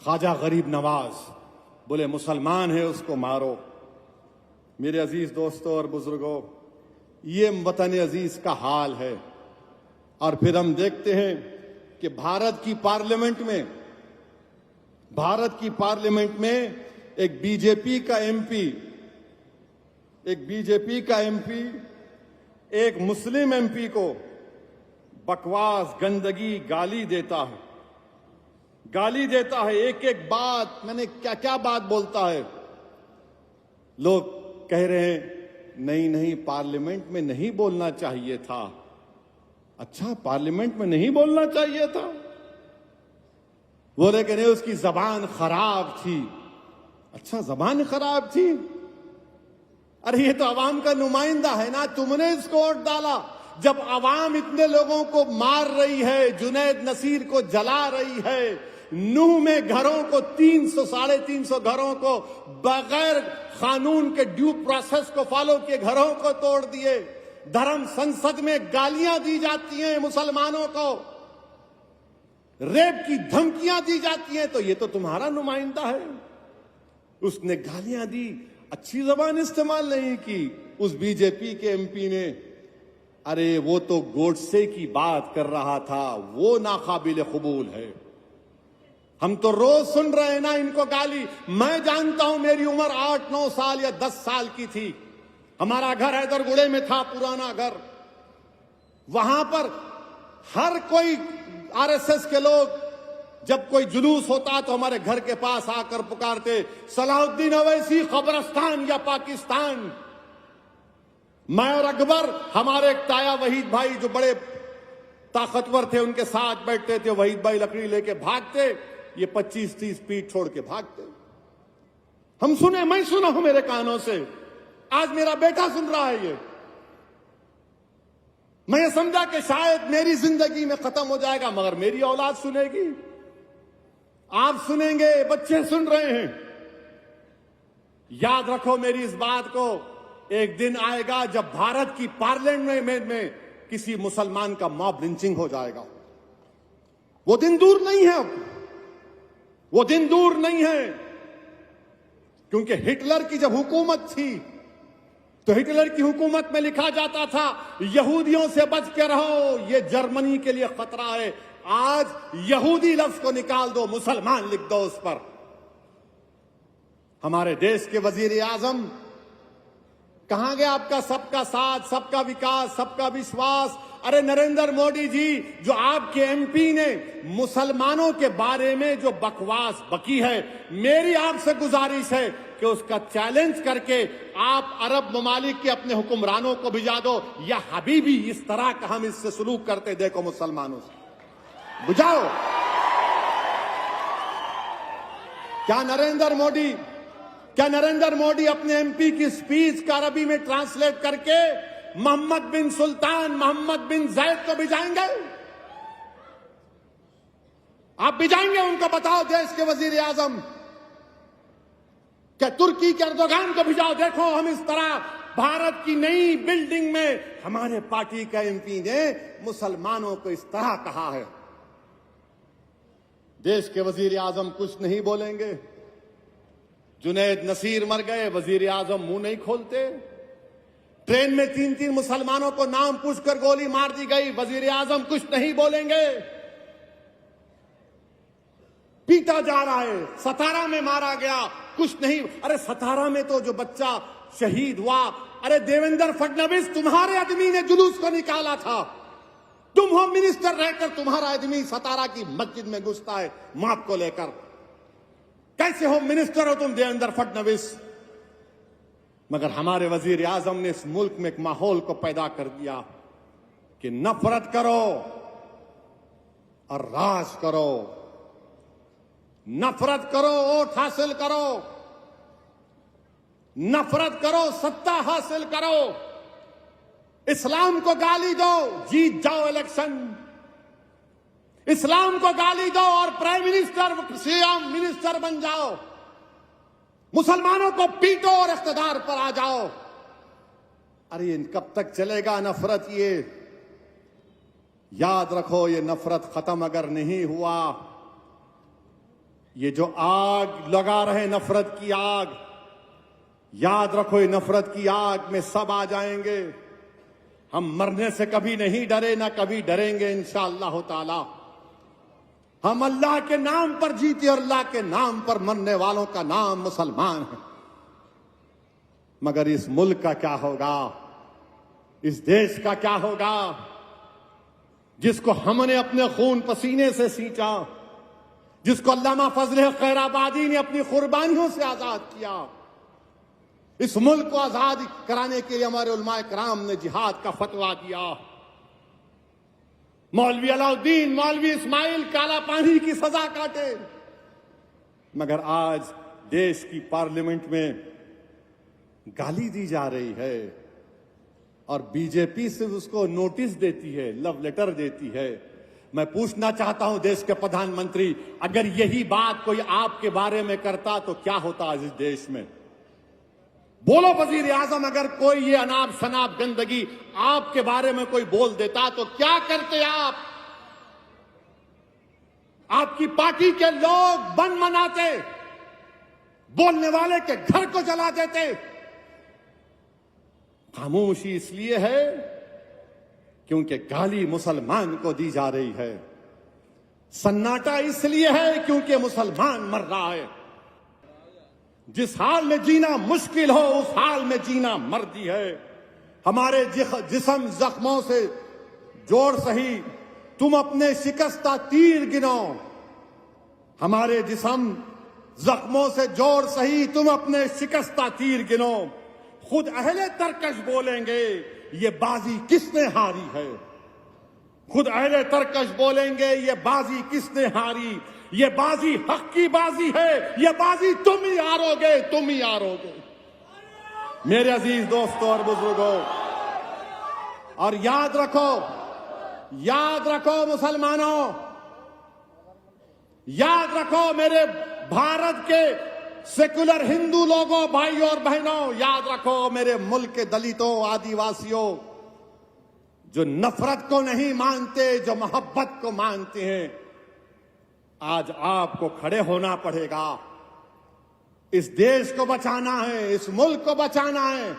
ख्वाजा गरीब नवाज बोले मुसलमान है उसको मारो। मेरे अजीज दोस्तों और बुजुर्गों, ये वतन अजीज का हाल है। और फिर हम देखते हैं कि भारत की पार्लियामेंट में एक बीजेपी का एमपी एक मुस्लिम एमपी को बकवास, गंदगी, गाली देता है। एक एक बात, मैंने क्या क्या बात बोलता है। लोग कह रहे हैं नहीं पार्लियामेंट में नहीं बोलना चाहिए था। अच्छा, पार्लियामेंट में नहीं बोलना चाहिए था? बोले कि नहीं उसकी जबान खराब थी। अच्छा, जबान खराब थी? अरे ये तो अवाम का नुमाइंदा है ना, तुमने इसको वोट डाला। जब अवाम इतने लोगों को मार रही है, जुनैद नसीर को जला रही है, नूह में घरों को 300-350 घरों को बगैर कानून के ड्यू प्रोसेस को फॉलो किए घरों को तोड़ दिए, धर्म संसद में गालियां दी जाती हैं मुसलमानों को, रेप की धमकियां दी जाती हैं, तो ये तो तुम्हारा नुमाइंदा है। उसने गालियां दी, अच्छी जबान इस्तेमाल नहीं की। उस बीजेपी के एमपी ने, अरे वो तो गोडसे की बात कर रहा था, वो नाकाबिल कबूल है। हम तो रोज सुन रहे हैं ना इनको गाली। मैं जानता हूं, मेरी उम्र 8-9 साल या 10 साल की थी। हमारा घर हैदरगुड़े में था, पुराना घर। वहां पर हर कोई आरएसएस के लोग, जब कोई जुलूस होता तो हमारे घर के पास आकर पुकारते, सलाहुद्दीन अवैसी कब्रिस्तान या पाकिस्तान। मैं और अकबर, हमारे एक ताया वहीद भाई जो बड़े ताकतवर थे, उनके साथ बैठते थे। वहीद भाई लकड़ी लेके भागते, ये 25-30 फीट छोड़ के भागते। मैं सुना हूं मेरे कानों से, आज मेरा बेटा सुन रहा है ये। मैं ये समझा कि शायद मेरी जिंदगी में खत्म हो जाएगा, मगर मेरी औलाद सुनेगी, आप सुनेंगे, बच्चे सुन रहे हैं। याद रखो मेरी इस बात को, एक दिन आएगा जब भारत की पार्लियामेंट में किसी मुसलमान का मॉब लिंचिंग हो जाएगा। वो दिन दूर नहीं है, वो दिन दूर नहीं है। क्योंकि हिटलर की जब हुकूमत थी तो हिटलर की हुकूमत में लिखा जाता था, यहूदियों से बच के रहो, ये जर्मनी के लिए खतरा है। आज यहूदी लफ्ज को निकाल दो, मुसलमान लिख दो उस पर। हमारे देश के वजीर आजम, कहां गया आपका सबका साथ, सबका विकास, सबका विश्वास? अरे नरेंद्र मोदी जी, जो आपके एमपी ने मुसलमानों के बारे में जो बकवास बकी है, मेरी आपसे गुजारिश है कि उसका चैलेंज करके आप अरब ममालिक के अपने हुक्मरानों को भिजा दो, या हबीबी इस तरह का हम इससे सलूक करते देखो मुसलमानों से, बुझाओ। क्या नरेंद्र मोदी अपने एमपी की स्पीच का अरबी में ट्रांसलेट करके मोहम्मद बिन सुल्तान, मोहम्मद बिन जैद को भिजाएंगे? आप भिजाएंगे उनको? बताओ देश के वजीर आजम। क्या तुर्की के एर्दोगान को भिजाओ? देखो हम इस तरह भारत की नई बिल्डिंग में हमारे पार्टी का एमपी ने मुसलमानों को इस तरह कहा है। देश के वजीर आजम कुछ नहीं बोलेंगे। जुनैद नसीर मर गए, वजीर आजम मुंह नहीं खोलते। ट्रेन में 3-3 मुसलमानों को नाम पूछकर गोली मार दी गई, वजीर आजम कुछ नहीं बोलेंगे। पीटा जा रहा है, सतारा में मारा गया, कुछ नहीं। अरे सतारा में तो जो बच्चा शहीद हुआ, अरे देवेंद्र फडणवीस तुम्हारे आदमी ने जुलूस को निकाला था। तुम होम मिनिस्टर रहकर तुम्हारा आदमी सतारा की मस्जिद में घुसता है माप को लेकर। कैसे होम मिनिस्टर हो तुम देवेंद्र फडणवीस? मगर हमारे वजीर आजम ने इस मुल्क में एक माहौल को पैदा कर दिया कि नफरत करो और राज करो, नफरत करो वोट हासिल करो, नफरत करो सत्ता हासिल करो, इस्लाम को गाली दो, जीत जाओ इलेक्शन, इस्लाम को गाली दो और प्राइम मिनिस्टर, सीएम मिनिस्टर बन जाओ, मुसलमानों को पीटो और इख्तिदार पर आ जाओ। अरे कब तक चलेगा नफरत? ये याद रखो, ये नफरत खत्म अगर नहीं हुआ ये जो आग लगा रहे नफरत की आग, याद रखो ये नफरत की आग में सब आ जाएंगे। हम मरने से कभी नहीं डरे, ना कभी डरेंगे इंशाअल्लाह ताला। हम अल्लाह के नाम पर जीते और अल्लाह के नाम पर मरने वालों का नाम मुसलमान है। मगर इस मुल्क का क्या होगा, इस देश का क्या होगा जिसको हमने अपने खून पसीने से सींचा, जिसको अल्लामा फजल खैराबादी ने अपनी कुर्बानियों से आजाद किया। इस मुल्क को आजाद कराने के लिए हमारे उलमाए कराम ने जिहाद का फतवा दिया। मौलवी अलाउद्दीन, मौलवी इस्माइल काला पानी की सजा काटे, मगर आज देश की पार्लियामेंट में गाली दी जा रही है और बीजेपी से उसको नोटिस देती है, लव लेटर देती है। मैं पूछना चाहता हूं देश के प्रधानमंत्री, अगर यही बात कोई आपके बारे में करता तो क्या होता आज इस देश में? बोलो वजीर आजम, अगर कोई ये अनाप शनाप गंदगी आपके बारे में कोई बोल देता तो क्या करते आप? आपकी पार्टी के लोग बंद मनाते, बोलने वाले के घर को जला देते। खामोशी इसलिए है क्योंकि गाली मुसलमान को दी जा रही है। सन्नाटा इसलिए है क्योंकि मुसलमान मर रहा है। जिस हाल में जीना मुश्किल हो उस हाल में जीना मर्जी है। हमारे जिस्म जख्मों से जोर सही, तुम अपने शिकस्ता तीर गिनो। हमारे जिस्म जख्मों से जोर सही, तुम अपने शिकस्ता तीर गिनो। खुद अहले तरकश बोलेंगे ये बाजी किसने हारी है। खुद अहले तरकश बोलेंगे ये बाजी किसने हारी। ये बाजी हक की बाजी है, ये बाजी तुम ही हारोगे, तुम ही हारोगे। मेरे अजीज दोस्तों और बुजुर्गों, और याद रखो मुसलमानों, याद रखो मेरे भारत के सेकुलर हिंदू लोगों, भाइयों और बहनों, याद रखो मेरे मुल्क के दलितों, आदिवासियों, जो नफरत को नहीं मानते, जो मोहब्बत को मानते हैं। आज आपको खड़े होना पड़ेगा। इस देश को बचाना है, इस मुल्क को बचाना है।